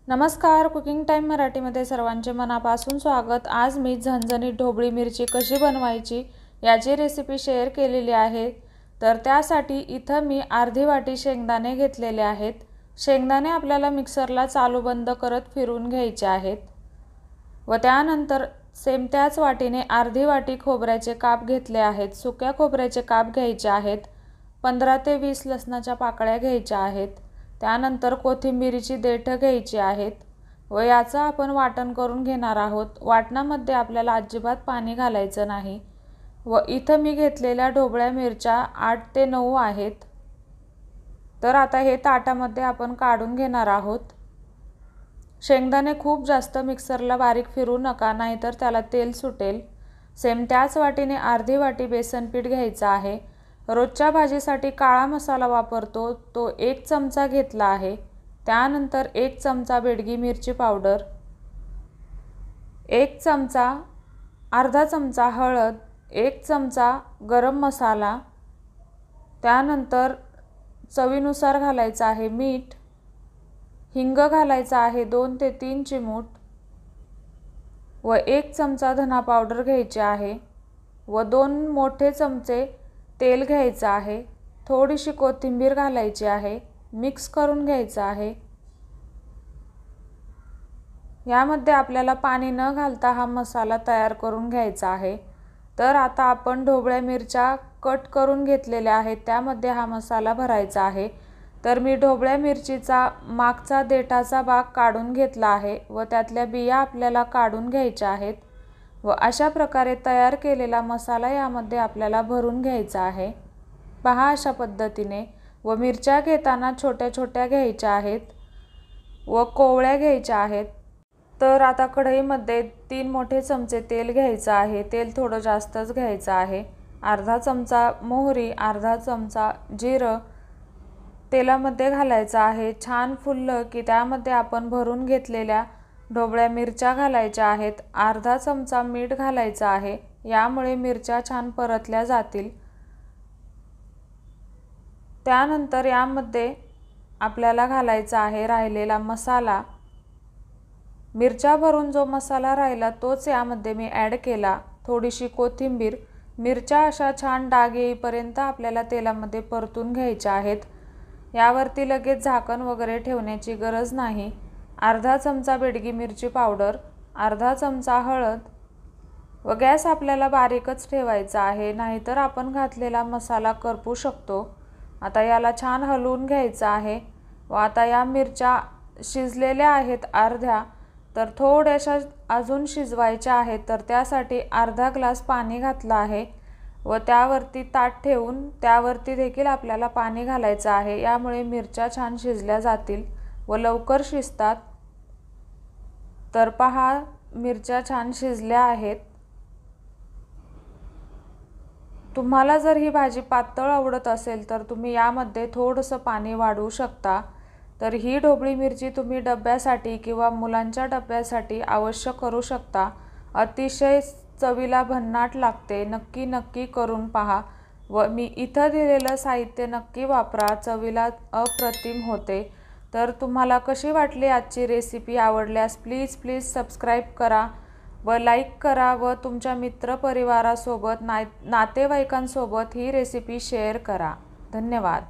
नमस्कार, cooking time मराठीमध्ये सर्वांचे मनापासून स्वागत। आज मी झणझणीत ढोबळी मिरची कशी बनवायची याची रेसिपी शेअर केलेली आहे। तर त्यासाठी इथं मी अर्धी वाटी शेंगदाणे घेतलेले आहेत। शेंगदाणे आपल्याला मिक्सरला चालू बंद करत फिरवून घ्यायचे आहेत व त्यानंतर सेम त्याच वाटीने अर्धी वाटी खोबऱ्याचे काप घेतले आहेत। सुक्या खोबऱ्याचे काप घ्यायचे आहेत। 15 ते 20 लसणाच्या पाकळ्या घ्यायच्या आहेत। त्यानंतर कोथिंबीरीची देठं घ्यायची आहेत व याचं आपण वाटण करून घेणार आहोत। वाटणामध्ये आपल्याला अजिबात पाणी घालायचं नाही व इथं मी घेतलेल्या ढोबळ्या मिरच्या 8 ते 9 आहेत। तर आता हे ताटामध्ये आपण काढून घेणार आहोत। शेंगदाणे खूप जास्त मिक्सरला बारीक फिरवू नका, नाहीतर त्याला तेल सुटेल। सेम त्याच वाटीने अर्धी वाटी बेसन पीठ घ्यायचं आहे। रोजच्या भाजीसाठी काळा मसाला वापरतो तो 1 चमचा घेतला आहे। त्यानंतर 1 चमचा बेडगी मिरची पावडर, 1 चमचा अर्धा चमचा हळद, 1 चमचा गरम मसाला, त्यानंतर चवीनुसार घालायचं आहे मीठ, हिंग घालायचा आहे 2 ते 3 चिमूट व 1 चमचा धना पावडर घ्यायची आहे व 2 मोठे चमचे तेल घ्यायचं आहे। थोडीशी कोथिंबीर घालायची आहे, मिक्स करून घ्यायचं आहे। यामध्ये आपल्याला पाणी न घालता हा मसाला तयार करून घ्यायचा आहे। तर आता आपण ढोबळ्या मिरच्या कट करून घेतलेल्या आहेत, त्यामध्ये हा मसाला भरायचा आहे। तर मी ढोबळ्या मिरचीचा मागचा देठाचा भाग काढून घेतला आहे व त्यातल्या बिया आपल्याला काढून घ्यायच्या आहेत व अशा प्रकारे तयार केलेला मसाला यामध्ये आपल्याला भरून घ्यायचा आहे। पहा अशा पद्धतीने। व मिरच्या घेताना छोट्या छोट्या घ्यायच्या आहेत व कोवळ्या घ्यायच्या आहेत। तर आता कढईमध्ये 3 मोठे चमचे तेल घ्यायचं आहे। तेल थोडं जास्तच घ्यायचं आहे। अर्धा चमचा मोहरी, अर्धा चमचा जिरं तेलामध्ये घालायचं आहे। छान फुललं की त्यामध्ये आपण भरून घेतलेल्या ढोबळ्या मिरच्या घालायच्या आहेत। अर्धा चमचा मीठ घालायचं आहे, यामुळे मिरच्या छान परतल्या जातील। त्यानंतर यामध्ये आपल्याला घालायचा आहे राहिलेला मसाला। मिरच्या भरून जो मसाला राहिला तोच यामध्ये मी ॲड केला। थोडीशी कोथिंबीर, मिरच्या अशा छान डाग येईपर्यंत आपल्याला तेलामध्ये परतून घ्यायच्या आहेत। यावरती लगेच झाकण वगैरे ठेवण्याची गरज नाही। अर्धा चमचा बेडगी मिरची पावडर, अर्धा चमचा हळद व गॅस आपल्याला बारीकच ठेवायचा आहे, नाहीतर आपण घातलेला मसाला करपू शकतो। आता याला छान हलवून घ्यायचं आहे व आता या मिरच्या शिजलेल्या आहेत अर्ध्या, तर थोड्याशा अजून शिजवायच्या आहेत। तर त्यासाठी अर्धा ग्लास पाणी घातलं आहे व त्यावरती ताट ठेवून त्यावरती देखील आपल्याला पाणी घालायचं आहे। यामुळे मिरच्या छान शिजल्या जातील व लवकर शिजतात। तर पहा, मिरच्या छान शिजल्या आहेत। तुम्हाला जर ही भाजी पातळ आवडत असेल तर तुम्ही यामध्ये थोडंसं पाणी वाढवू शकता। तर ही ढोबळी मिरची तुम्ही डब्यासाठी किंवा मुलांच्या डब्यासाठी अवश्य करू शकता। अतिशय चवीला भन्नाट लागते। नक्की करून पहा व मी इथं दिलेलं साहित्य नक्की वापरा, चवीला अप्रतिम होते। तर तुम्हाला कशी वाटली आजची रेसिपी? आवडल्यास प्लीज सबस्क्राईब करा व लाईक करा व तुमच्या मित्रपरिवारासोबत नातेवाईकांसोबत ही रेसिपी शेअर करा। धन्यवाद।